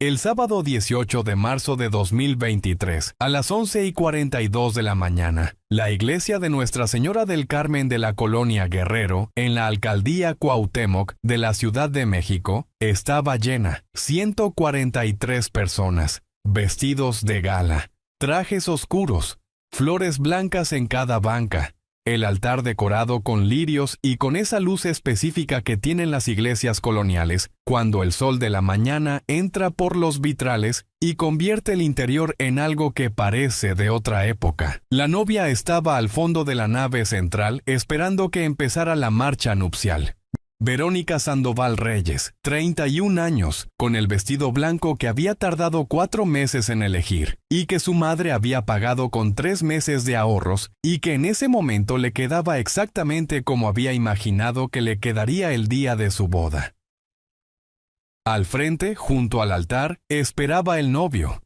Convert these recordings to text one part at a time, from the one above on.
El sábado 18 de marzo de 2023, a las 11:42 de la mañana, la iglesia de Nuestra Señora del Carmen de la Colonia Guerrero, en la alcaldía Cuauhtémoc de la Ciudad de México, estaba llena. 143 personas, vestidos de gala, trajes oscuros, flores blancas en cada banca, el altar decorado con lirios y con esa luz específica que tienen las iglesias coloniales, cuando el sol de la mañana entra por los vitrales y convierte el interior en algo que parece de otra época. La novia estaba al fondo de la nave central esperando que empezara la marcha nupcial. Verónica Sandoval Reyes, 31 años, con el vestido blanco que había tardado 4 meses en elegir, y que su madre había pagado con 3 meses de ahorros, y que en ese momento le quedaba exactamente como había imaginado que le quedaría el día de su boda. Al frente, junto al altar, esperaba el novio.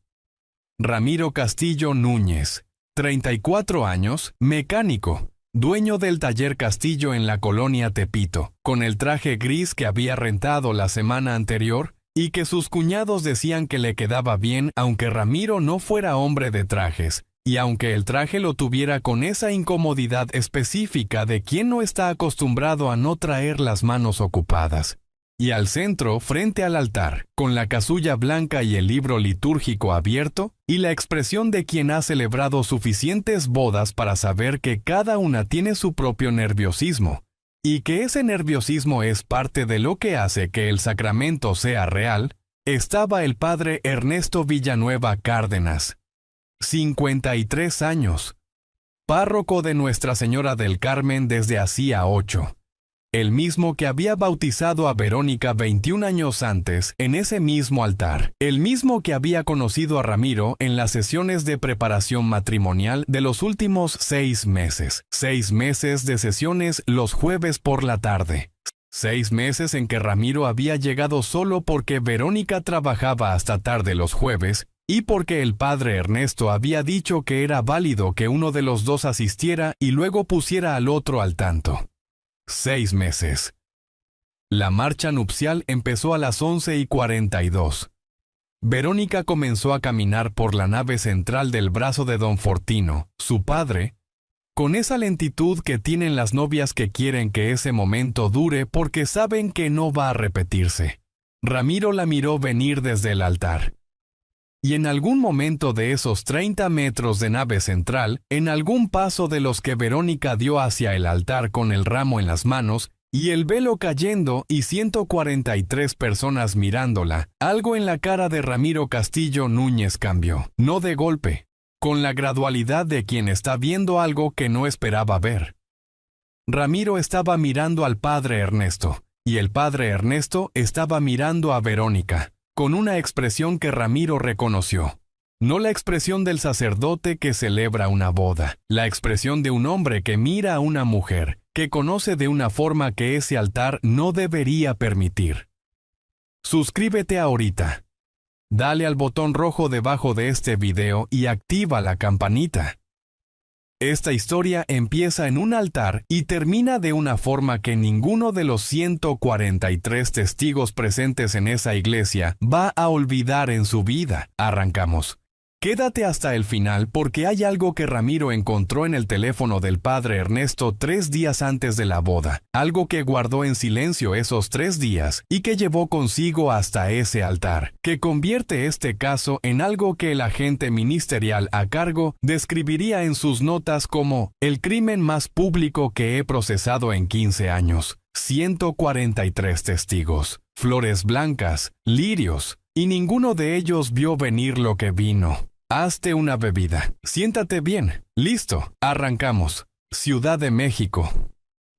Ramiro Castillo Núñez, 34 años, mecánico, dueño del taller Castillo en la colonia Tepito, con el traje gris que había rentado la semana anterior y que sus cuñados decían que le quedaba bien aunque Ramiro no fuera hombre de trajes, y aunque el traje lo tuviera con esa incomodidad específica de quien no está acostumbrado a no traer las manos ocupadas. Y al centro, frente al altar, con la casulla blanca y el libro litúrgico abierto, y la expresión de quien ha celebrado suficientes bodas para saber que cada una tiene su propio nerviosismo, y que ese nerviosismo es parte de lo que hace que el sacramento sea real, estaba el padre Ernesto Villanueva Cárdenas, 53 años, párroco de Nuestra Señora del Carmen desde hacía 8. El mismo que había bautizado a Verónica 21 años antes en ese mismo altar. El mismo que había conocido a Ramiro en las sesiones de preparación matrimonial de los últimos 6 meses. 6 meses de sesiones los jueves por la tarde. 6 meses en que Ramiro había llegado solo porque Verónica trabajaba hasta tarde los jueves y porque el padre Ernesto había dicho que era válido que uno de los dos asistiera y luego pusiera al otro al tanto. 6 meses. La marcha nupcial empezó a las 11:42. Verónica comenzó a caminar por la nave central del brazo de don Fortino, su padre, con esa lentitud que tienen las novias que quieren que ese momento dure porque saben que no va a repetirse. Ramiro la miró venir desde el altar. Y en algún momento de esos 30 metros de nave central, en algún paso de los que Verónica dio hacia el altar con el ramo en las manos, y el velo cayendo y 143 personas mirándola, algo en la cara de Ramiro Castillo Núñez cambió, no de golpe, con la gradualidad de quien está viendo algo que no esperaba ver. Ramiro estaba mirando al padre Ernesto, y el padre Ernesto estaba mirando a Verónica, con una expresión que Ramiro reconoció. No la expresión del sacerdote que celebra una boda, la expresión de un hombre que mira a una mujer, que conoce de una forma que ese altar no debería permitir. Suscríbete ahorita. Dale al botón rojo debajo de este video y activa la campanita. Esta historia empieza en un altar y termina de una forma que ninguno de los 143 testigos presentes en esa iglesia va a olvidar en su vida. Arrancamos. Quédate hasta el final porque hay algo que Ramiro encontró en el teléfono del padre Ernesto 3 días antes de la boda, algo que guardó en silencio esos 3 días y que llevó consigo hasta ese altar, que convierte este caso en algo que el agente ministerial a cargo describiría en sus notas como el crimen más público que he procesado en 15 años. 143 testigos, flores blancas, lirios, y ninguno de ellos vio venir lo que vino. Hazte una bebida. Siéntate bien. Listo. Arrancamos. Ciudad de México.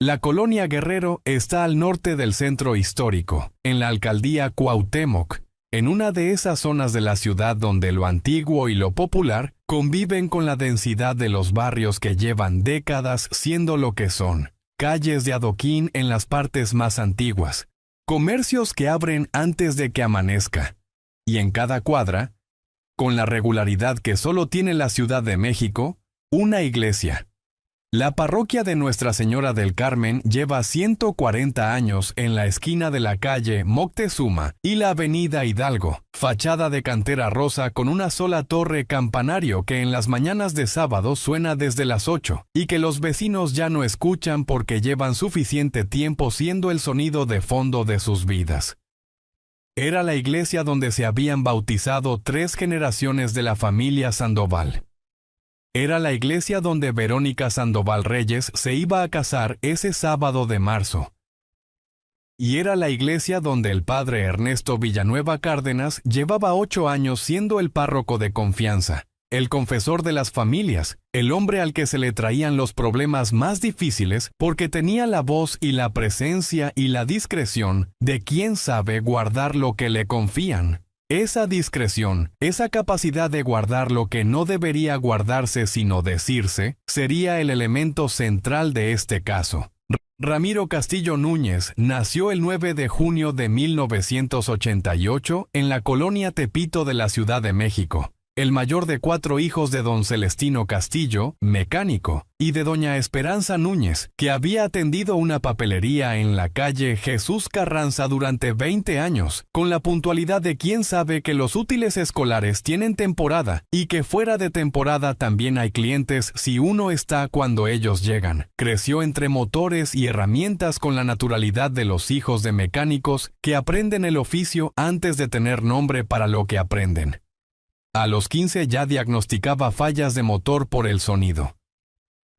La colonia Guerrero está al norte del centro histórico, en la alcaldía Cuauhtémoc, en una de esas zonas de la ciudad donde lo antiguo y lo popular conviven con la densidad de los barrios que llevan décadas siendo lo que son. Calles de adoquín en las partes más antiguas. Comercios que abren antes de que amanezca. Y en cada cuadra, con la regularidad que solo tiene la Ciudad de México, una iglesia. La parroquia de Nuestra Señora del Carmen lleva 140 años en la esquina de la calle Moctezuma y la avenida Hidalgo, fachada de cantera rosa con una sola torre campanario que en las mañanas de sábado suena desde las 8 y que los vecinos ya no escuchan porque llevan suficiente tiempo siendo el sonido de fondo de sus vidas. Era la iglesia donde se habían bautizado 3 generaciones de la familia Sandoval. Era la iglesia donde Verónica Sandoval Reyes se iba a casar ese sábado de marzo. Y era la iglesia donde el padre Ernesto Villanueva Cárdenas llevaba 8 años siendo el párroco de confianza, el confesor de las familias, el hombre al que se le traían los problemas más difíciles porque tenía la voz y la presencia y la discreción de quien sabe guardar lo que le confían. Esa discreción, esa capacidad de guardar lo que no debería guardarse sino decirse, sería el elemento central de este caso. Ramiro Castillo Núñez nació el 9 de junio de 1988 en la colonia Tepito de la Ciudad de México, el mayor de 4 hijos de don Celestino Castillo, mecánico, y de doña Esperanza Núñez, que había atendido una papelería en la calle Jesús Carranza durante 20 años, con la puntualidad de quien sabe que los útiles escolares tienen temporada y que fuera de temporada también hay clientes si uno está cuando ellos llegan. Creció entre motores y herramientas con la naturalidad de los hijos de mecánicos que aprenden el oficio antes de tener nombre para lo que aprenden. A los 15 ya diagnosticaba fallas de motor por el sonido.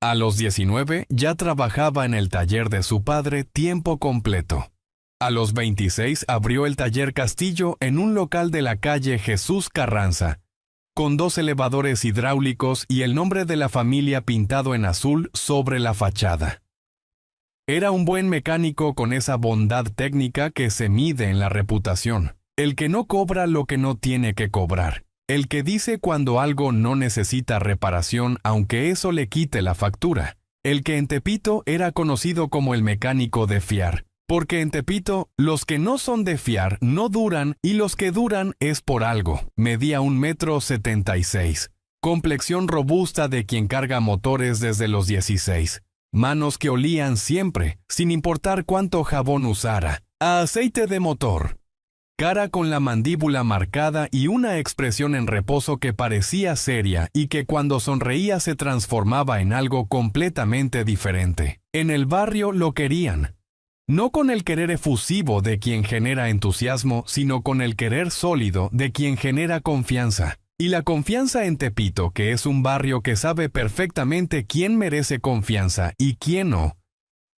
A los 19 ya trabajaba en el taller de su padre tiempo completo. A los 26 abrió el taller Castillo en un local de la calle Jesús Carranza, con 2 elevadores hidráulicos y el nombre de la familia pintado en azul sobre la fachada. Era un buen mecánico con esa bondad técnica que se mide en la reputación, el que no cobra lo que no tiene que cobrar. El que dice cuando algo no necesita reparación aunque eso le quite la factura. El que en Tepito era conocido como el mecánico de fiar. Porque en Tepito, los que no son de fiar no duran y los que duran es por algo. Medía 1,76 m. Complexión robusta de quien carga motores desde los 16. Manos que olían siempre, sin importar cuánto jabón usara, a aceite de motor. Cara con la mandíbula marcada y una expresión en reposo que parecía seria y que cuando sonreía se transformaba en algo completamente diferente. En el barrio lo querían. No con el querer efusivo de quien genera entusiasmo, sino con el querer sólido de quien genera confianza. Y la confianza en Tepito, que es un barrio que sabe perfectamente quién merece confianza y quién no,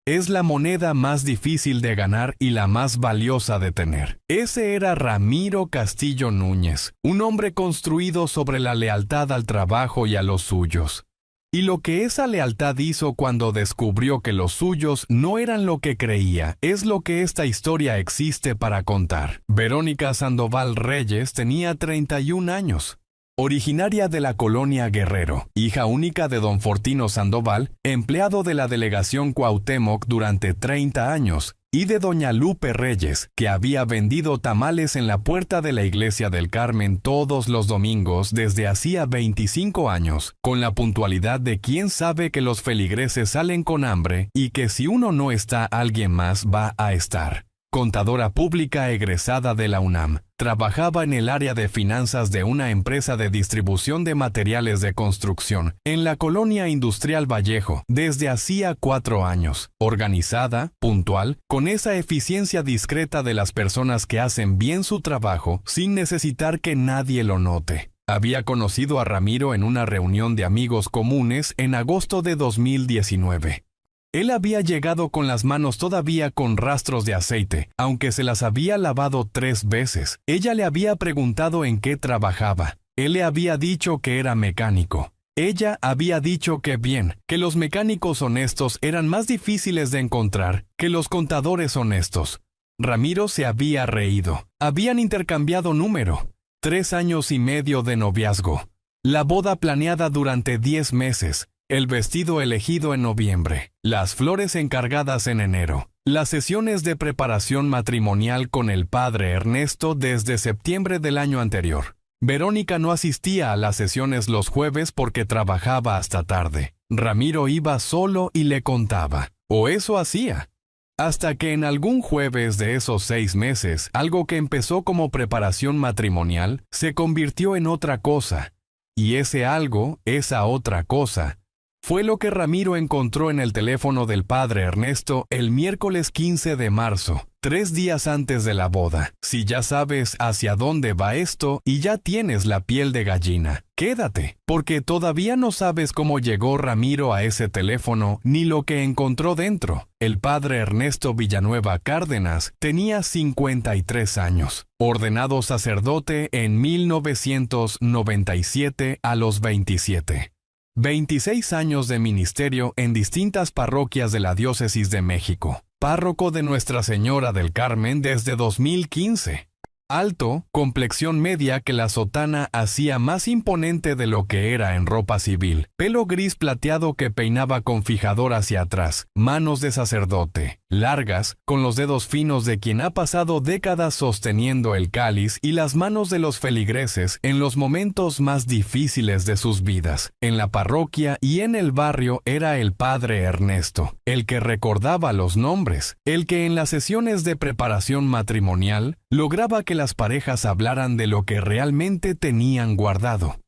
es la moneda más difícil de ganar y la más valiosa de tener. Ese era Ramiro Castillo Núñez, un hombre construido sobre la lealtad al trabajo y a los suyos. Y lo que esa lealtad hizo cuando descubrió que los suyos no eran lo que creía, es lo que esta historia existe para contar. Verónica Sandoval Reyes tenía 31 años. Originaria de la colonia Guerrero, hija única de don Fortino Sandoval, empleado de la delegación Cuauhtémoc durante 30 años, y de doña Lupe Reyes, que había vendido tamales en la puerta de la iglesia del Carmen todos los domingos desde hacía 25 años, con la puntualidad de quien sabe que los feligreses salen con hambre y que si uno no está, alguien más va a estar. Contadora pública egresada de la UNAM, trabajaba en el área de finanzas de una empresa de distribución de materiales de construcción en la colonia industrial Vallejo desde hacía 4 años. Organizada, puntual, con esa eficiencia discreta de las personas que hacen bien su trabajo sin necesitar que nadie lo note. Había conocido a Ramiro en una reunión de amigos comunes en agosto de 2019. Él había llegado con las manos todavía con rastros de aceite, aunque se las había lavado 3 veces. Ella le había preguntado en qué trabajaba. Él le había dicho que era mecánico. Ella había dicho que bien, que los mecánicos honestos eran más difíciles de encontrar que los contadores honestos. Ramiro se había reído. Habían intercambiado número. 3 años y medio de noviazgo. La boda planeada durante 10 meses. El vestido elegido en noviembre, las flores encargadas en enero, las sesiones de preparación matrimonial con el padre Ernesto desde septiembre del año anterior. Verónica no asistía a las sesiones los jueves porque trabajaba hasta tarde. Ramiro iba solo y le contaba, o eso hacía. Hasta que en algún jueves de esos 6 meses, algo que empezó como preparación matrimonial, se convirtió en otra cosa. Y ese algo, esa otra cosa, fue lo que Ramiro encontró en el teléfono del padre Ernesto el miércoles 15 de marzo, 3 días antes de la boda. Si ya sabes hacia dónde va esto y ya tienes la piel de gallina, quédate, porque todavía no sabes cómo llegó Ramiro a ese teléfono ni lo que encontró dentro. El padre Ernesto Villanueva Cárdenas tenía 53 años, ordenado sacerdote en 1997 a los 27. 26 años de ministerio en distintas parroquias de la Diócesis de México. Párroco de Nuestra Señora del Carmen desde 2015. Alto, complexión media que la sotana hacía más imponente de lo que era en ropa civil. Pelo gris plateado que peinaba con fijador hacia atrás. Manos de sacerdote, largas, con los dedos finos de quien ha pasado décadas sosteniendo el cáliz y las manos de los feligreses en los momentos más difíciles de sus vidas. En la parroquia y en el barrio era el padre Ernesto, el que recordaba los nombres, el que en las sesiones de preparación matrimonial lograba que las parejas hablaran de lo que realmente tenían guardado.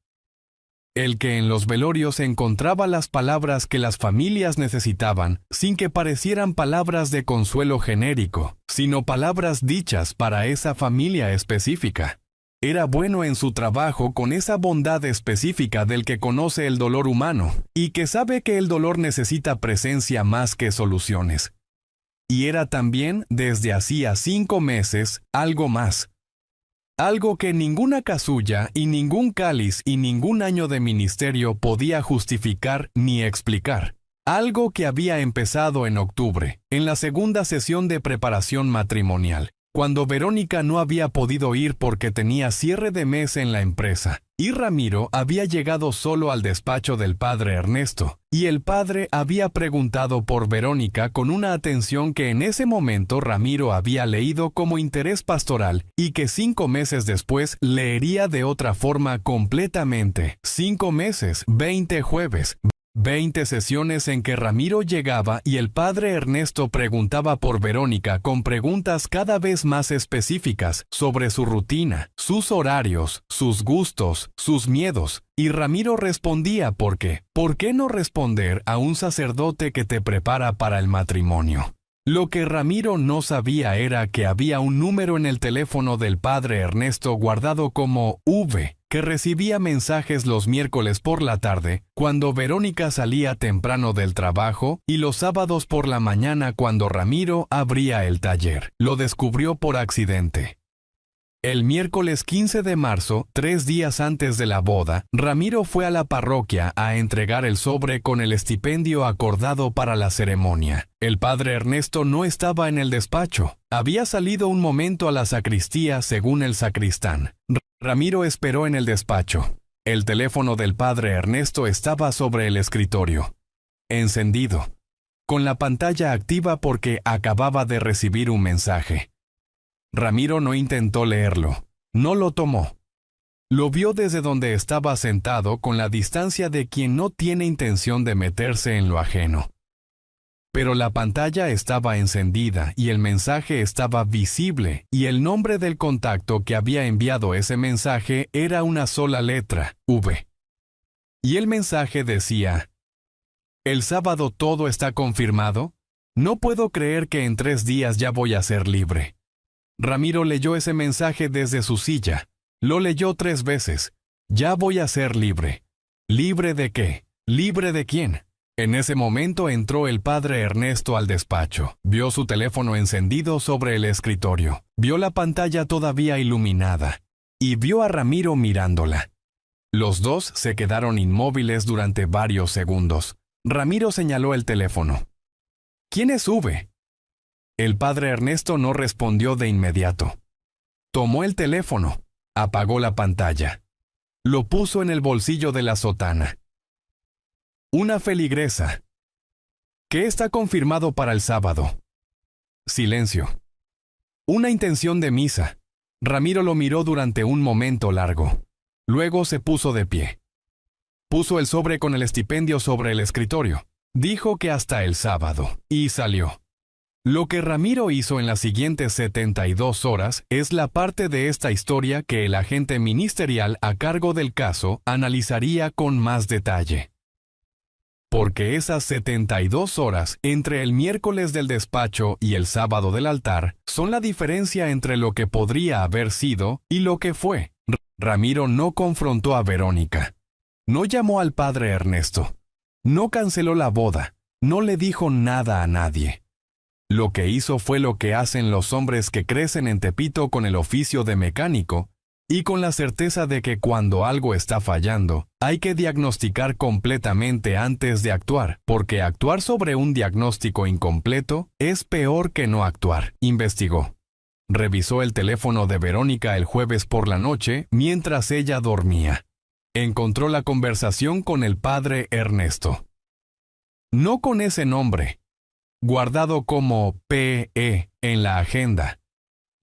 El que en los velorios encontraba las palabras que las familias necesitaban, sin que parecieran palabras de consuelo genérico, sino palabras dichas para esa familia específica. Era bueno en su trabajo con esa bondad específica del que conoce el dolor humano, y que sabe que el dolor necesita presencia más que soluciones. Y era también, desde hacía 5 meses, algo más. Algo que ninguna casulla y ningún cáliz y ningún año de ministerio podía justificar ni explicar. Algo que había empezado en octubre, en la segunda sesión de preparación matrimonial, cuando Verónica no había podido ir porque tenía cierre de mes en la empresa, y Ramiro había llegado solo al despacho del padre Ernesto, y el padre había preguntado por Verónica con una atención que en ese momento Ramiro había leído como interés pastoral y que 5 meses después leería de otra forma completamente. 5 meses, 20 jueves, 20 sesiones en que Ramiro llegaba y el padre Ernesto preguntaba por Verónica con preguntas cada vez más específicas sobre su rutina, sus horarios, sus gustos, sus miedos, y Ramiro respondía porque, ¿por qué no responder a un sacerdote que te prepara para el matrimonio? Lo que Ramiro no sabía era que había un número en el teléfono del padre Ernesto guardado como V, que recibía mensajes los miércoles por la tarde, cuando Verónica salía temprano del trabajo, y los sábados por la mañana cuando Ramiro abría el taller. Lo descubrió por accidente. El miércoles 15 de marzo, 3 días antes de la boda, Ramiro fue a la parroquia a entregar el sobre con el estipendio acordado para la ceremonia. El padre Ernesto no estaba en el despacho. Había salido un momento a la sacristía según el sacristán. Ramiro esperó en el despacho. El teléfono del padre Ernesto estaba sobre el escritorio, encendido, con la pantalla activa porque acababa de recibir un mensaje. Ramiro no intentó leerlo, no lo tomó. Lo vio desde donde estaba sentado con la distancia de quien no tiene intención de meterse en lo ajeno. Pero la pantalla estaba encendida y el mensaje estaba visible y el nombre del contacto que había enviado ese mensaje era una sola letra, V. Y el mensaje decía: ¿el sábado todo está confirmado? No puedo creer que en 3 días ya voy a ser libre. Ramiro leyó ese mensaje desde su silla. Lo leyó 3 veces. Ya voy a ser libre. ¿Libre de qué? ¿Libre de quién? En ese momento entró el padre Ernesto al despacho. Vio su teléfono encendido sobre el escritorio. Vio la pantalla todavía iluminada. Y vio a Ramiro mirándola. Los dos se quedaron inmóviles durante varios segundos. Ramiro señaló el teléfono. ¿Quién es V? El padre Ernesto no respondió de inmediato. Tomó el teléfono, apagó la pantalla. Lo puso en el bolsillo de la sotana. Una feligresa. ¿Qué está confirmado para el sábado? Silencio. Una intención de misa. Ramiro lo miró durante un momento largo. Luego se puso de pie. puso el sobre con el estipendio sobre el escritorio. Dijo que hasta el sábado, y salió. Lo que Ramiro hizo en las siguientes 72 horas es la parte de esta historia que el agente ministerial a cargo del caso analizaría con más detalle. Porque esas 72 horas entre el miércoles del despacho y el sábado del altar son la diferencia entre lo que podría haber sido y lo que fue. Ramiro no confrontó a Verónica. No llamó al padre Ernesto. No canceló la boda. No le dijo nada a nadie. Lo que hizo fue lo que hacen los hombres que crecen en Tepito con el oficio de mecánico y con la certeza de que cuando algo está fallando, hay que diagnosticar completamente antes de actuar, porque actuar sobre un diagnóstico incompleto es peor que no actuar, investigó. Revisó el teléfono de Verónica el jueves por la noche mientras ella dormía. Encontró la conversación con el padre Ernesto. No con ese nombre, guardado como P.E. en la agenda.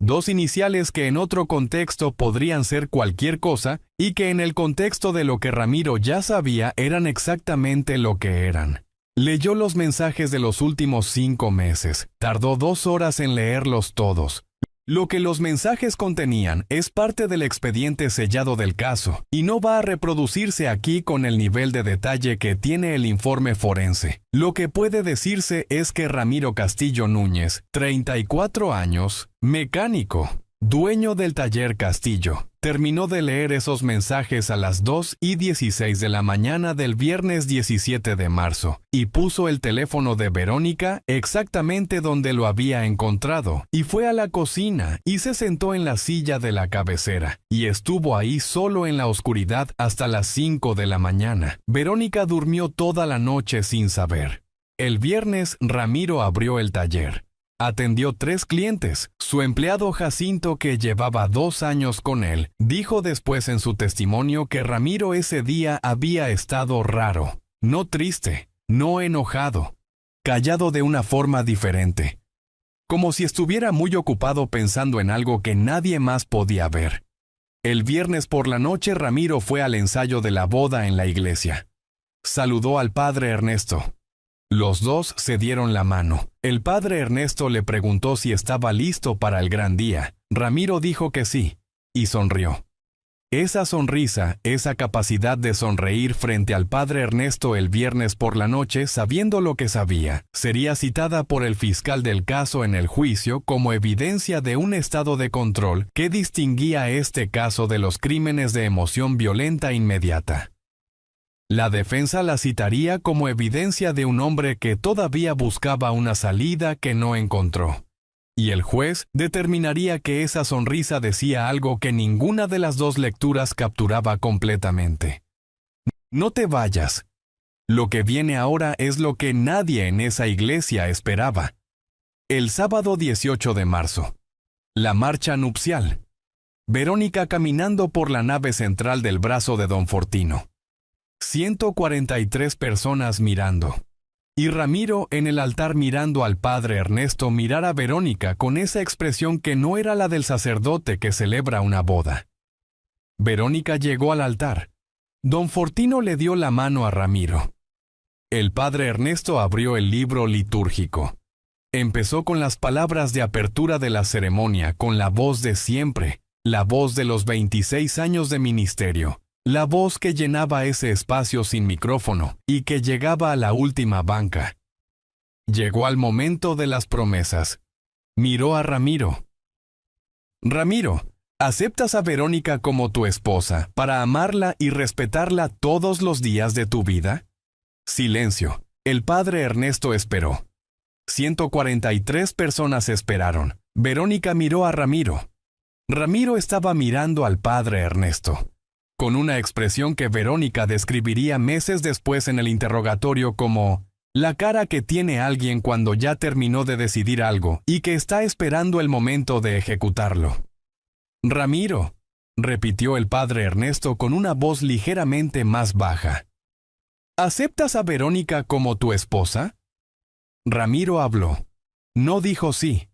2 iniciales que en otro contexto podrían ser cualquier cosa y que en el contexto de lo que Ramiro ya sabía eran exactamente lo que eran. Leyó los mensajes de los últimos 5 meses. Tardó 2 horas en leerlos todos. Lo que los mensajes contenían es parte del expediente sellado del caso y no va a reproducirse aquí con el nivel de detalle que tiene el informe forense. Lo que puede decirse es que Ramiro Castillo Núñez, 34 años, mecánico, dueño del taller Castillo, terminó de leer esos mensajes a las 2:16 de la mañana del viernes 17 de marzo y puso el teléfono de Verónica exactamente donde lo había encontrado y fue a la cocina y se sentó en la silla de la cabecera y estuvo ahí solo en la oscuridad hasta las 5 de la mañana. Verónica durmió toda la noche sin saber. El viernes Ramiro abrió el taller. Atendió 3 clientes. Su empleado Jacinto, que llevaba 2 años con él, dijo después en su testimonio que Ramiro ese día había estado raro, no triste, no enojado, callado de una forma diferente, como si estuviera muy ocupado pensando en algo que nadie más podía ver. El viernes por la noche Ramiro fue al ensayo de la boda en la iglesia. Saludó al padre Ernesto. Los 2 se dieron la mano. El padre Ernesto le preguntó si estaba listo para el gran día. Ramiro dijo que sí, y sonrió. Esa sonrisa, esa capacidad de sonreír frente al padre Ernesto el viernes por la noche sabiendo lo que sabía, sería citada por el fiscal del caso en el juicio como evidencia de un estado de control que distinguía este caso de los crímenes de emoción violenta inmediata. La defensa la citaría como evidencia de un hombre que todavía buscaba una salida que no encontró. Y el juez determinaría que esa sonrisa decía algo que ninguna de las 2 lecturas capturaba completamente. No te vayas. Lo que viene ahora es lo que nadie en esa iglesia esperaba. El sábado 18 de marzo. La marcha nupcial. Verónica caminando por la nave central del brazo de don Fortino. 143 personas mirando. Y Ramiro en el altar mirando al padre Ernesto mirar a Verónica con esa expresión que no era la del sacerdote que celebra una boda. Verónica llegó al altar. Don Fortino le dio la mano a Ramiro. El padre Ernesto abrió el libro litúrgico. Empezó con las palabras de apertura de la ceremonia con la voz de siempre, la voz de los 26 años de ministerio. La voz que llenaba ese espacio sin micrófono y que llegaba a la última banca. Llegó al momento de las promesas. Miró a Ramiro. Ramiro, ¿aceptas a Verónica como tu esposa para amarla y respetarla todos los días de tu vida? Silencio. El padre Ernesto esperó. 143 personas esperaron. Verónica miró a Ramiro. Ramiro estaba mirando al padre Ernesto, con una expresión que Verónica describiría meses después en el interrogatorio como la cara que tiene alguien cuando ya terminó de decidir algo y que está esperando el momento de ejecutarlo. Ramiro, repitió el padre Ernesto con una voz ligeramente más baja. ¿Aceptas a Verónica como tu esposa? Ramiro habló. No dijo sí.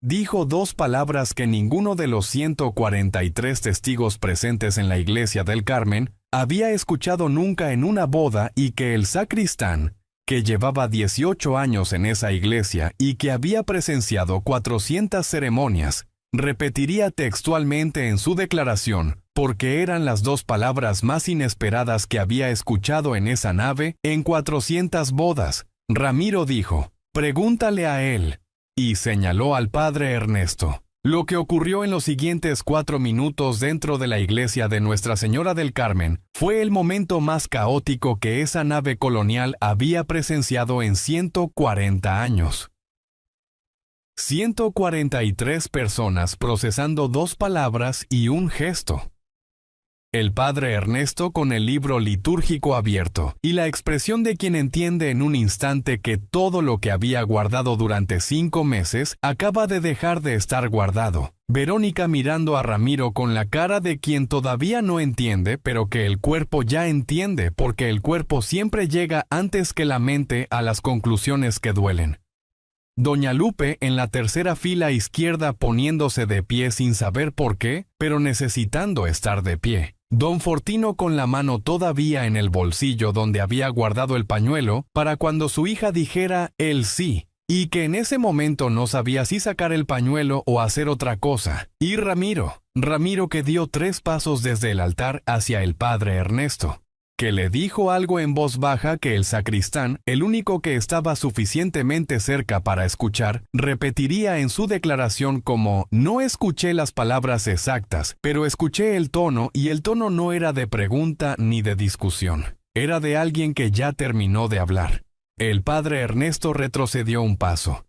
Dijo 2 palabras que ninguno de los 143 testigos presentes en la iglesia del Carmen había escuchado nunca en una boda y que el sacristán, que llevaba 18 años en esa iglesia y que había presenciado 400 ceremonias, repetiría textualmente en su declaración, porque eran las dos palabras más inesperadas que había escuchado en esa nave en 400 bodas. Ramiro dijo, «Pregúntale a él», y señaló al padre Ernesto. Lo que ocurrió en los siguientes 4 minutos dentro de la iglesia de Nuestra Señora del Carmen fue el momento más caótico que esa nave colonial había presenciado en 140 años. 143 personas procesando 2 palabras y un gesto. El padre Ernesto con el libro litúrgico abierto, y la expresión de quien entiende en un instante que todo lo que había guardado durante 5 meses acaba de dejar de estar guardado. Verónica mirando a Ramiro con la cara de quien todavía no entiende, pero que el cuerpo ya entiende, porque el cuerpo siempre llega antes que la mente a las conclusiones que duelen. Doña Lupe en la tercera fila izquierda poniéndose de pie sin saber por qué, pero necesitando estar de pie. Don Fortino con la mano todavía en el bolsillo donde había guardado el pañuelo para cuando su hija dijera el sí, y que en ese momento no sabía si sacar el pañuelo o hacer otra cosa. Y Ramiro que dio 3 pasos desde el altar hacia el padre Ernesto, que le dijo algo en voz baja que el sacristán, el único que estaba suficientemente cerca para escuchar, repetiría en su declaración como, no escuché las palabras exactas, pero escuché el tono y el tono no era de pregunta ni de discusión. Era de alguien que ya terminó de hablar. El padre Ernesto retrocedió un paso.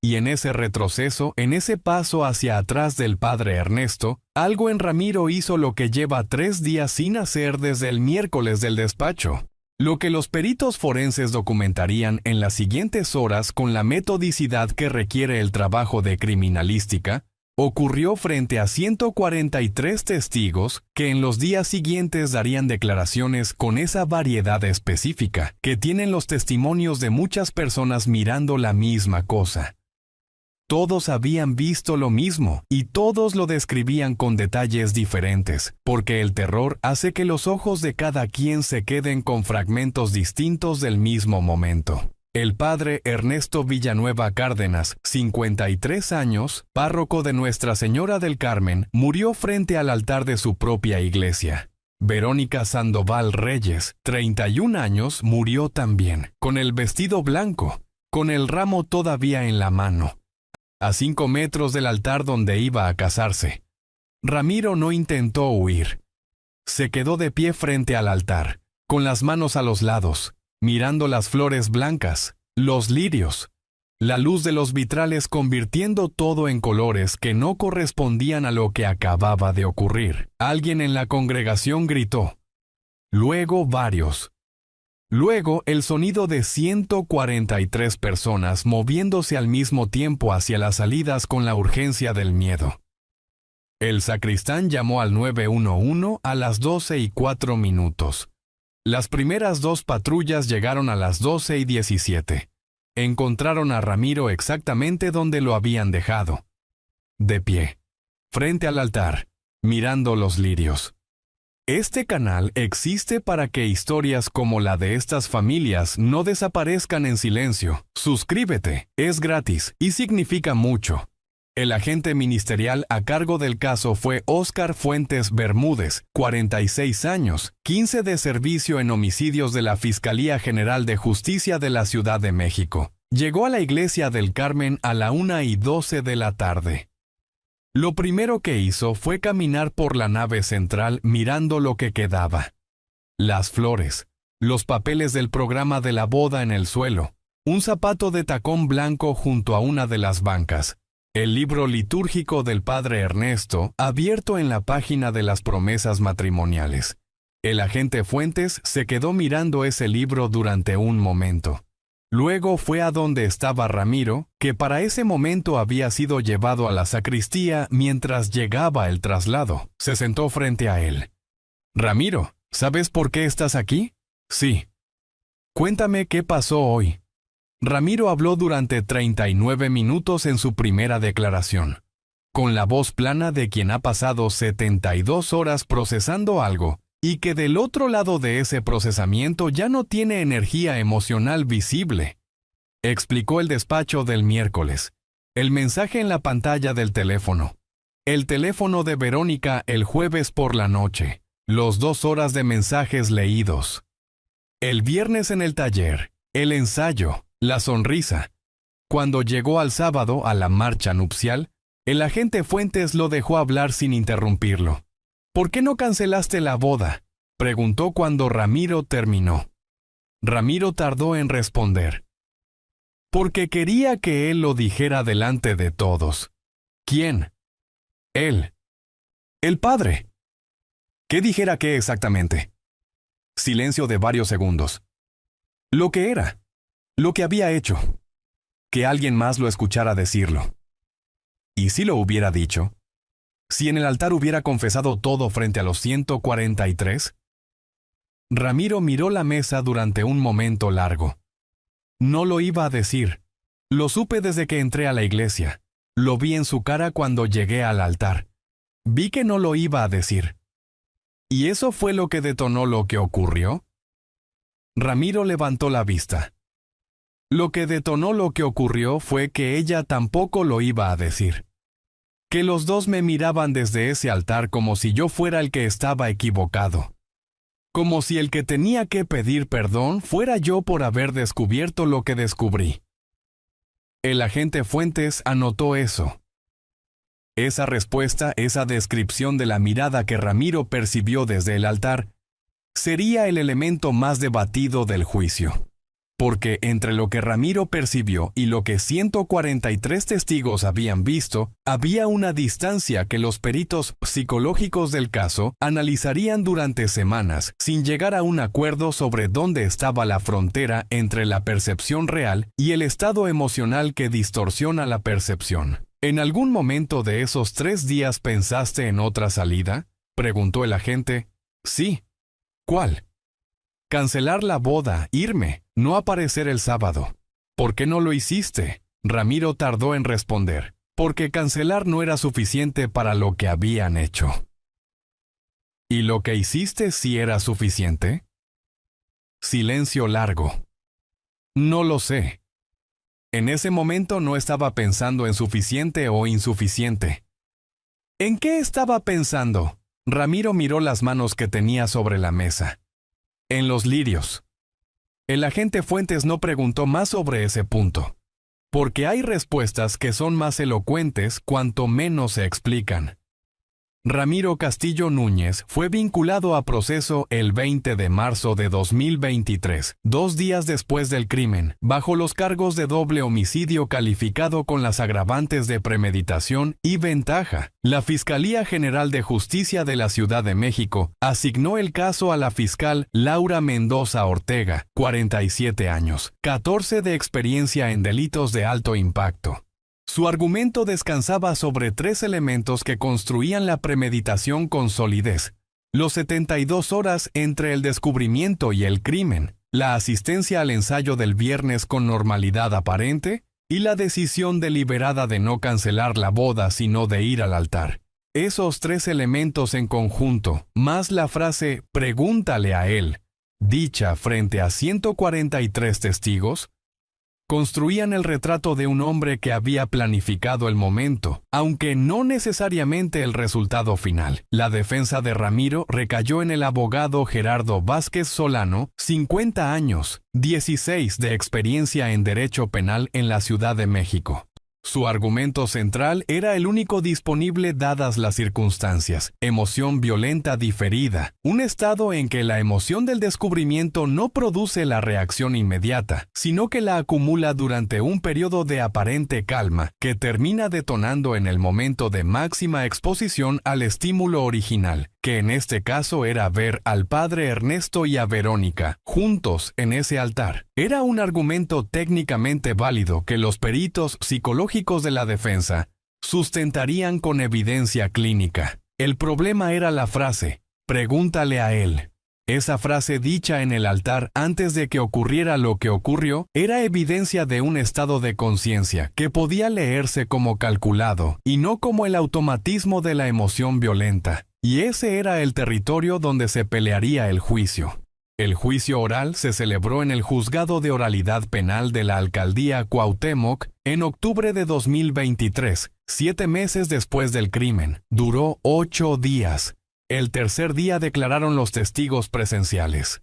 Y en ese retroceso, en ese paso hacia atrás del padre Ernesto, algo en Ramiro hizo lo que lleva 3 días sin hacer desde el miércoles del despacho. Lo que los peritos forenses documentarían en las siguientes horas con la metodicidad que requiere el trabajo de criminalística, ocurrió frente a 143 testigos que en los días siguientes darían declaraciones con esa variedad específica que tienen los testimonios de muchas personas mirando la misma cosa. Todos habían visto lo mismo, y todos lo describían con detalles diferentes, porque el terror hace que los ojos de cada quien se queden con fragmentos distintos del mismo momento. El padre Ernesto Villanueva Cárdenas, 53 años, párroco de Nuestra Señora del Carmen, murió frente al altar de su propia iglesia. Verónica Sandoval Reyes, 31 años, murió también, con el vestido blanco, con el ramo todavía en la mano, a 5 metros del altar donde iba a casarse. Ramiro no intentó huir. Se quedó de pie frente al altar, con las manos a los lados, mirando las flores blancas, los lirios, la luz de los vitrales convirtiendo todo en colores que no correspondían a lo que acababa de ocurrir. Alguien en la congregación gritó. Luego varios. Luego el sonido de 143 personas moviéndose al mismo tiempo hacia las salidas con la urgencia del miedo. El sacristán llamó al 911 a las 12:04. Las primeras 2 patrullas llegaron a las 12:17. Encontraron a Ramiro exactamente donde lo habían dejado. De pie, frente al altar, mirando los lirios. Este canal existe para que historias como la de estas familias no desaparezcan en silencio. Suscríbete, es gratis y significa mucho. El agente ministerial a cargo del caso fue Óscar Fuentes Bermúdez, 46 años, 15 de servicio en homicidios de la Fiscalía General de Justicia de la Ciudad de México. Llegó a la iglesia del Carmen a la 1:12 de la tarde. Lo primero que hizo fue caminar por la nave central mirando lo que quedaba. Las flores, los papeles del programa de la boda en el suelo, un zapato de tacón blanco junto a una de las bancas, el libro litúrgico del padre Ernesto abierto en la página de las promesas matrimoniales. El agente Fuentes se quedó mirando ese libro durante un momento. Luego fue a donde estaba Ramiro, que para ese momento había sido llevado a la sacristía mientras llegaba el traslado. Se sentó frente a él. «Ramiro, ¿sabes por qué estás aquí?» «Sí». «Cuéntame qué pasó hoy». Ramiro habló durante 39 minutos en su primera declaración, con la voz plana de quien ha pasado 72 horas procesando algo y que del otro lado de ese procesamiento ya no tiene energía emocional visible. Explicó el despacho del miércoles, el mensaje en la pantalla del teléfono, el teléfono de Verónica el jueves por la noche, los 2 horas de mensajes leídos. El viernes en el taller, el ensayo, la sonrisa. Cuando llegó al sábado a la marcha nupcial, el agente Fuentes lo dejó hablar sin interrumpirlo. ¿Por qué no cancelaste la boda?, preguntó cuando Ramiro terminó. Ramiro tardó en responder. Porque quería que él lo dijera delante de todos. ¿Quién? Él. El padre. ¿Qué dijera qué exactamente? Silencio de varios segundos. Lo que era. Lo que había hecho. Que alguien más lo escuchara decirlo. ¿Y si lo hubiera dicho? ¿Si en el altar hubiera confesado todo frente a los 143? Ramiro miró la mesa durante un momento largo. No lo iba a decir. Lo supe desde que entré a la iglesia. Lo vi en su cara cuando llegué al altar. Vi que no lo iba a decir. ¿Y eso fue lo que detonó lo que ocurrió? Ramiro levantó la vista. Lo que detonó lo que ocurrió fue que ella tampoco lo iba a decir. Que los dos me miraban desde ese altar como si yo fuera el que estaba equivocado. Como si el que tenía que pedir perdón fuera yo por haber descubierto lo que descubrí. El agente Fuentes anotó eso. Esa respuesta, esa descripción de la mirada que Ramiro percibió desde el altar, sería el elemento más debatido del juicio. Porque entre lo que Ramiro percibió y lo que 143 testigos habían visto, había una distancia que los peritos psicológicos del caso analizarían durante semanas, sin llegar a un acuerdo sobre dónde estaba la frontera entre la percepción real y el estado emocional que distorsiona la percepción. ¿En algún momento de esos 3 días pensaste en otra salida?, preguntó el agente. Sí. ¿Cuál? Cancelar la boda, irme, no aparecer el sábado. ¿Por qué no lo hiciste? Ramiro tardó en responder. Porque cancelar no era suficiente para lo que habían hecho. ¿Y lo que hiciste sí era suficiente? Silencio largo. No lo sé. En ese momento no estaba pensando en suficiente o insuficiente. ¿En qué estaba pensando? Ramiro miró las manos que tenía sobre la mesa. En los lirios. El agente Fuentes no preguntó más sobre ese punto. Porque hay respuestas que son más elocuentes cuanto menos se explican. Ramiro Castillo Núñez fue vinculado a proceso el 20 de marzo de 2023, 2 días después del crimen, bajo los cargos de doble homicidio calificado con las agravantes de premeditación y ventaja. La Fiscalía General de Justicia de la Ciudad de México asignó el caso a la fiscal Laura Mendoza Ortega, 47 años, 14 de experiencia en delitos de alto impacto. Su argumento descansaba sobre 3 elementos que construían la premeditación con solidez: los 72 horas entre el descubrimiento y el crimen, la asistencia al ensayo del viernes con normalidad aparente y la decisión deliberada de no cancelar la boda sino de ir al altar. Esos 3 elementos en conjunto, más la frase «pregúntale a él», dicha frente a 143 testigos, construían el retrato de un hombre que había planificado el momento, aunque no necesariamente el resultado final. La defensa de Ramiro recayó en el abogado Gerardo Vázquez Solano, 50 años, 16 de experiencia en derecho penal en la Ciudad de México. Su argumento central era el único disponible dadas las circunstancias: emoción violenta diferida, un estado en que la emoción del descubrimiento no produce la reacción inmediata, sino que la acumula durante un periodo de aparente calma, que termina detonando en el momento de máxima exposición al estímulo original, que en este caso era ver al padre Ernesto y a Verónica juntos en ese altar. Era un argumento técnicamente válido que los peritos psicológicos de la defensa sustentarían con evidencia clínica. El problema era la frase, «pregúntale a él». Esa frase dicha en el altar antes de que ocurriera lo que ocurrió era evidencia de un estado de conciencia que podía leerse como calculado y no como el automatismo de la emoción violenta. y ese era el territorio donde se pelearía el juicio. El juicio oral se celebró en el Juzgado de Oralidad Penal de la Alcaldía Cuauhtémoc en octubre de 2023, 7 meses después del crimen. Duró 8 días. El tercer día declararon los testigos presenciales.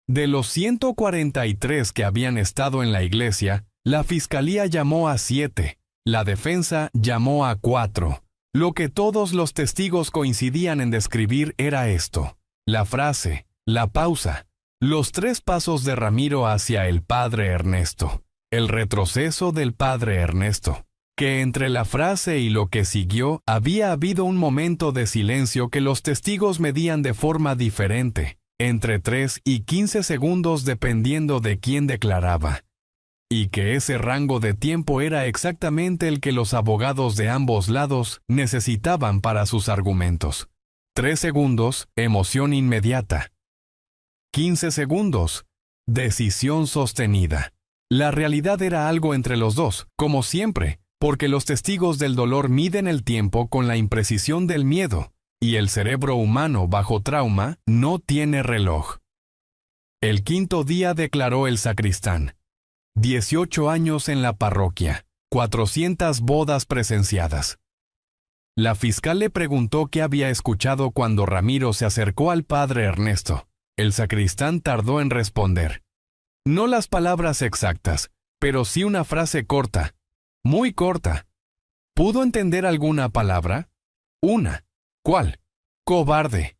De los 143 que habían estado en la iglesia, la fiscalía llamó a 7, la defensa llamó a 4. Lo que todos los testigos coincidían en describir era esto: la frase, la pausa, los 3 pasos de Ramiro hacia el padre Ernesto, el retroceso del padre Ernesto, que entre la frase y lo que siguió había habido un momento de silencio que los testigos medían de forma diferente, entre 3 y 15 segundos dependiendo de quién declaraba, y que ese rango de tiempo era exactamente el que los abogados de ambos lados necesitaban para sus argumentos. 3 segundos, emoción inmediata. 15 segundos, decisión sostenida. La realidad era algo entre los dos, como siempre, porque los testigos del dolor miden el tiempo con la imprecisión del miedo, y el cerebro humano bajo trauma no tiene reloj. El quinto día declaró el sacristán: 18 años en la parroquia, 400 bodas presenciadas. La fiscal le preguntó qué había escuchado cuando Ramiro se acercó al padre Ernesto. El sacristán tardó en responder. No las palabras exactas, pero sí una frase corta, muy corta. ¿Pudo entender alguna palabra? Una. ¿Cuál? Cobarde.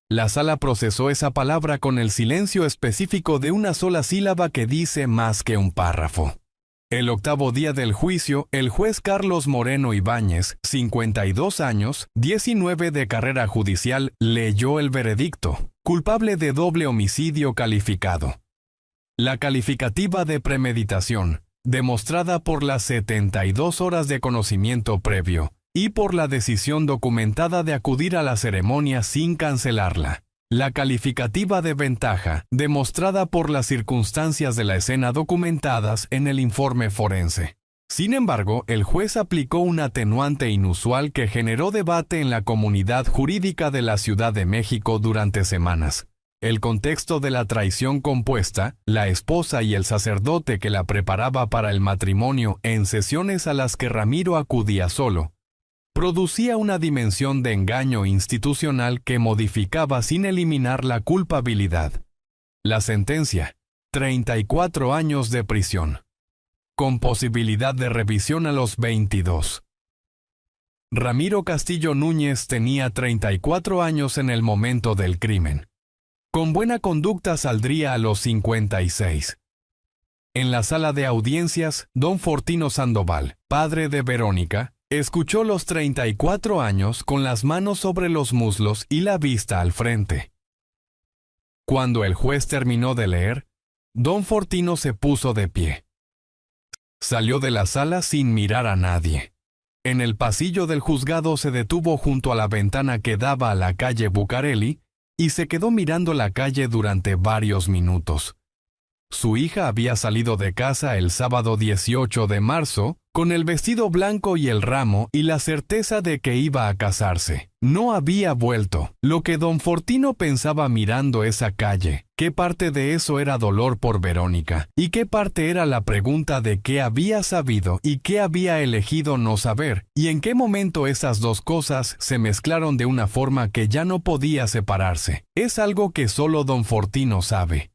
La sala procesó esa palabra con el silencio específico de una sola sílaba que dice más que un párrafo. El octavo día del juicio, el juez Carlos Moreno Ibáñez, 52 años, 19 de carrera judicial, leyó el veredicto: culpable de doble homicidio calificado. La calificativa de premeditación, demostrada por las 72 horas de conocimiento previo, y por la decisión documentada de acudir a la ceremonia sin cancelarla. La calificativa de ventaja, demostrada por las circunstancias de la escena documentadas en el informe forense. Sin embargo, el juez aplicó un atenuante inusual que generó debate en la comunidad jurídica de la Ciudad de México durante semanas. El contexto de la traición compuesta, la esposa y el sacerdote que la preparaba para el matrimonio en sesiones a las que Ramiro acudía solo, producía una dimensión de engaño institucional que modificaba sin eliminar la culpabilidad. La sentencia: 34 años de prisión, con posibilidad de revisión a los 22. Ramiro Castillo Núñez tenía 34 años en el momento del crimen. Con buena conducta saldría a los 56. En la sala de audiencias, don Fortino Sandoval, padre de Verónica, escuchó los 34 años con las manos sobre los muslos y la vista al frente. Cuando el juez terminó de leer, don Fortino se puso de pie. Salió de la sala sin mirar a nadie. En el pasillo del juzgado se detuvo junto a la ventana que daba a la calle Bucareli y se quedó mirando la calle durante varios minutos. Su hija había salido de casa el sábado 18 de marzo con el vestido blanco y el ramo y la certeza de que iba a casarse. No había vuelto. Lo que don Fortino pensaba mirando esa calle, ¿qué parte de eso era dolor por Verónica? ¿Y qué parte era la pregunta de qué había sabido y qué había elegido no saber? ¿Y en qué momento esas dos cosas se mezclaron de una forma que ya no podía separarse? Es algo que solo don Fortino sabe.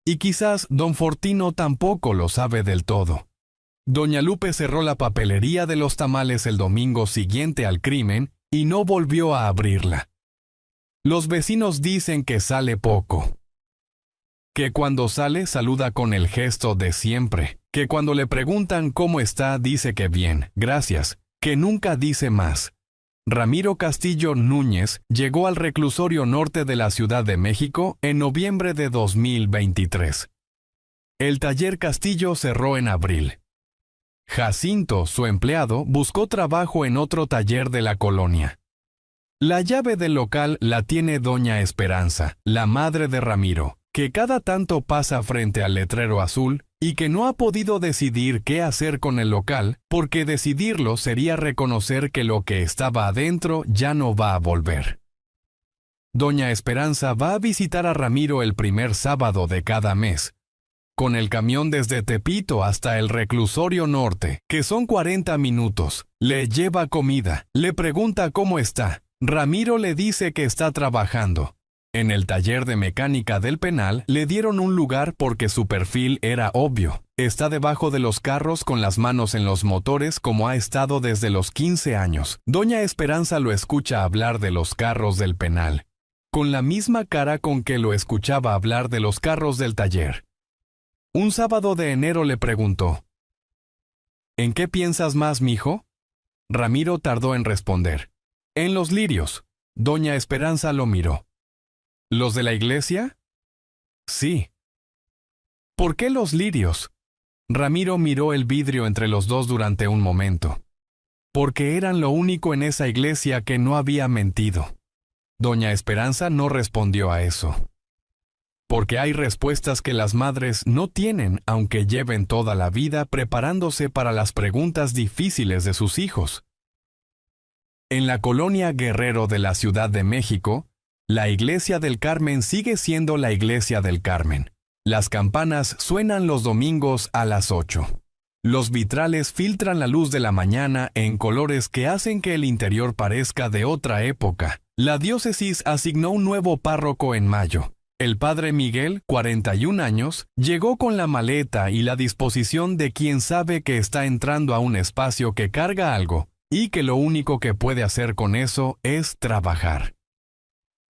Y quizás don Fortino tampoco lo sabe del todo. Doña Lupe cerró la papelería de los tamales el domingo siguiente al crimen y no volvió a abrirla. Los vecinos dicen que sale poco. Que cuando sale saluda con el gesto de siempre. Que cuando le preguntan cómo está dice que bien, gracias. Que nunca dice más. Ramiro Castillo Núñez llegó al reclusorio norte de la Ciudad de México en noviembre de 2023. El taller Castillo cerró en abril. Jacinto, su empleado, buscó trabajo en otro taller de la colonia. La llave del local la tiene doña Esperanza, la madre de Ramiro, que cada tanto pasa frente al letrero azul y que no ha podido decidir qué hacer con el local, porque decidirlo sería reconocer que lo que estaba adentro ya no va a volver. Doña Esperanza va a visitar a Ramiro el primer sábado de cada mes, con el camión desde Tepito hasta el reclusorio norte, que son 40 minutos. Le lleva comida, le pregunta cómo está. Ramiro le dice que está trabajando. En el taller de mecánica del penal le dieron un lugar porque su perfil era obvio. Está debajo de los carros con las manos en los motores como ha estado desde los 15 años. Doña Esperanza lo escucha hablar de los carros del penal, con la misma cara con que lo escuchaba hablar de los carros del taller. Un sábado de enero le preguntó: ¿En qué piensas más, mijo? Ramiro tardó en responder: En los lirios. Doña Esperanza lo miró. ¿Los de la iglesia? Sí. ¿Por qué los lirios? Ramiro miró el vidrio entre los dos durante un momento. Porque eran lo único en esa iglesia que no había mentido. Doña Esperanza no respondió a eso. Porque hay respuestas que las madres no tienen, aunque lleven toda la vida preparándose para las preguntas difíciles de sus hijos. En la colonia Guerrero de la Ciudad de México, la Iglesia del Carmen sigue siendo la Iglesia del Carmen. Las campanas suenan los domingos a las 8. Los vitrales filtran la luz de la mañana en colores que hacen que el interior parezca de otra época. La diócesis asignó un nuevo párroco en mayo. El padre Miguel, 41 años, llegó con la maleta y la disposición de quien sabe que está entrando a un espacio que carga algo, y que lo único que puede hacer con eso es trabajar.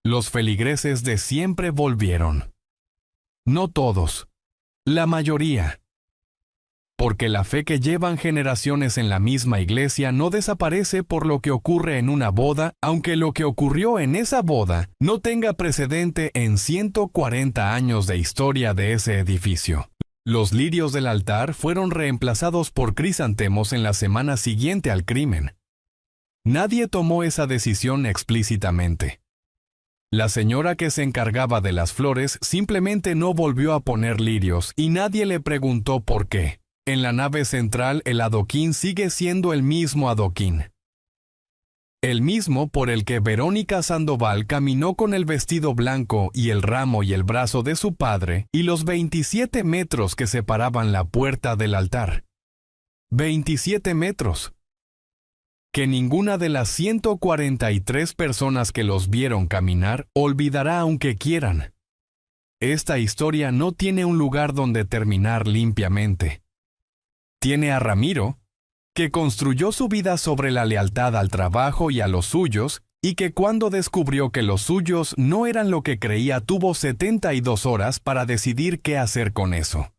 Los feligreses de siempre volvieron. No todos, la mayoría. Porque la fe que llevan generaciones en la misma iglesia no desaparece por lo que ocurre en una boda, aunque lo que ocurrió en esa boda no tenga precedente en 140 años de historia de ese edificio. Los lirios del altar fueron reemplazados por crisantemos en la semana siguiente al crimen. Nadie tomó esa decisión explícitamente. La señora que se encargaba de las flores simplemente no volvió a poner lirios y nadie le preguntó por qué. En la nave central el adoquín sigue siendo el mismo adoquín. El mismo por el que Verónica Sandoval caminó con el vestido blanco y el ramo y el brazo de su padre y los 27 metros que separaban la puerta del altar. 27 metros. Que ninguna de las 143 personas que los vieron caminar olvidará aunque quieran. Esta historia no tiene un lugar donde terminar limpiamente. Tiene a Ramiro, que construyó su vida sobre la lealtad al trabajo y a los suyos, y que cuando descubrió que los suyos no eran lo que creía tuvo 72 horas para decidir qué hacer con eso.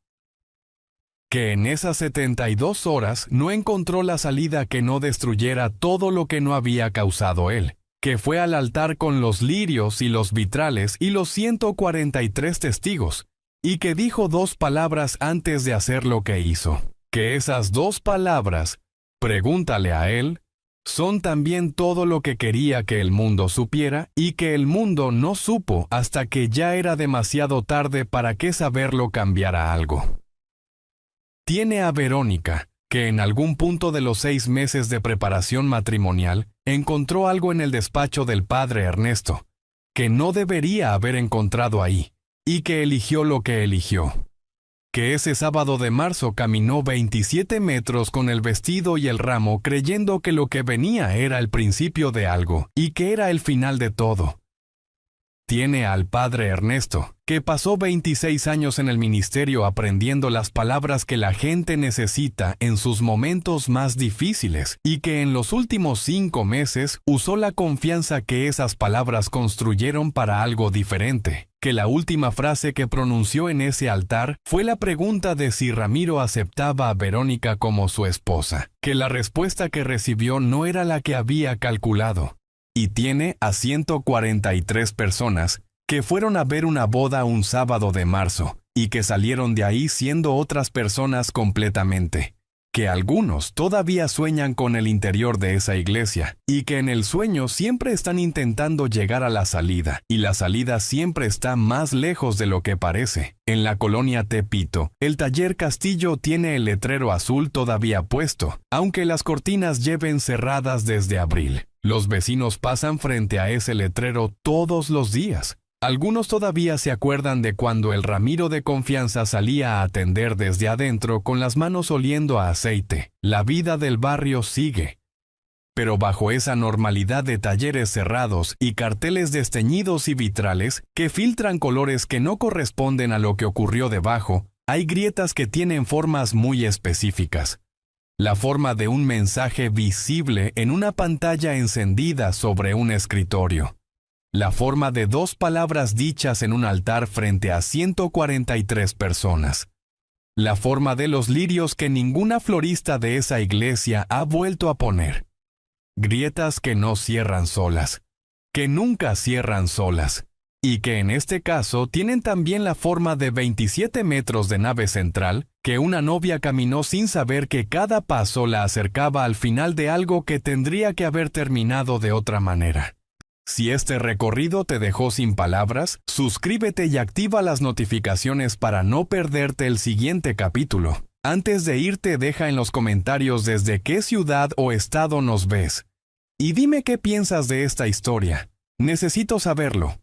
Que en esas 72 horas no encontró la salida que no destruyera todo lo que no había causado él, que fue al altar con los lirios y los vitrales y los 143 testigos, y que dijo 2 palabras antes de hacer lo que hizo. Que esas 2 palabras, pregúntale a él, son también todo lo que quería que el mundo supiera y que el mundo no supo hasta que ya era demasiado tarde para que saberlo cambiara algo. Tiene a Verónica, que en algún punto de los 6 meses de preparación matrimonial encontró algo en el despacho del padre Ernesto, que no debería haber encontrado ahí, y que eligió lo que eligió. Que ese sábado de marzo caminó 27 metros con el vestido y el ramo creyendo que lo que venía era el principio de algo y que era el final de todo. Tiene al padre Ernesto, que pasó 26 años en el ministerio aprendiendo las palabras que la gente necesita en sus momentos más difíciles y que en los últimos 5 meses usó la confianza que esas palabras construyeron para algo diferente. Que la última frase que pronunció en ese altar fue la pregunta de si Ramiro aceptaba a Verónica como su esposa, que la respuesta que recibió no era la que había calculado. Y tiene a 143 personas que fueron a ver una boda un sábado de marzo y que salieron de ahí siendo otras personas completamente. Que algunos todavía sueñan con el interior de esa iglesia y que en el sueño siempre están intentando llegar a la salida y la salida siempre está más lejos de lo que parece. En la colonia Tepito, el taller Castillo tiene el letrero azul todavía puesto, aunque las cortinas lleven cerradas desde abril. Los vecinos pasan frente a ese letrero todos los días. Algunos todavía se acuerdan de cuando el Ramiro de confianza salía a atender desde adentro con las manos oliendo a aceite. La vida del barrio sigue. Pero bajo esa normalidad de talleres cerrados y carteles desteñidos y vitrales que filtran colores que no corresponden a lo que ocurrió debajo, hay grietas que tienen formas muy específicas. La forma de un mensaje visible en una pantalla encendida sobre un escritorio. La forma de 2 palabras dichas en un altar frente a 143 personas. La forma de los lirios que ninguna florista de esa iglesia ha vuelto a poner. Grietas que no cierran solas, que nunca cierran solas, y que en este caso tienen también la forma de 27 metros de nave central, que una novia caminó sin saber que cada paso la acercaba al final de algo que tendría que haber terminado de otra manera. Si este recorrido te dejó sin palabras, suscríbete y activa las notificaciones para no perderte el siguiente capítulo. Antes de irte, deja en los comentarios desde qué ciudad o estado nos ves. Y dime qué piensas de esta historia. Necesito saberlo.